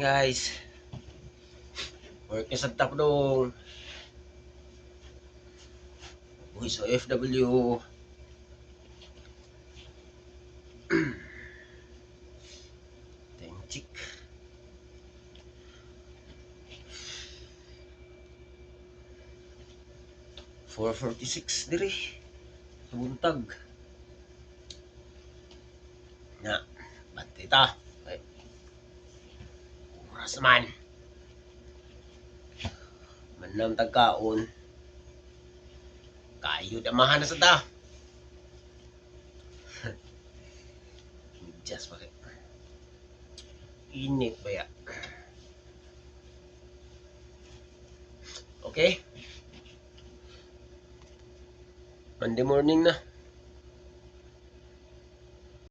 guys. Work sa tapdong. Uy, so FW. Tenchik. $4.46 diri. Buntag. Na, batita. Ay. Oras man. Manam tagkaon. Kayo damahan na sa ta. Just pakai. Init ba ya? Okay. Monday morning na.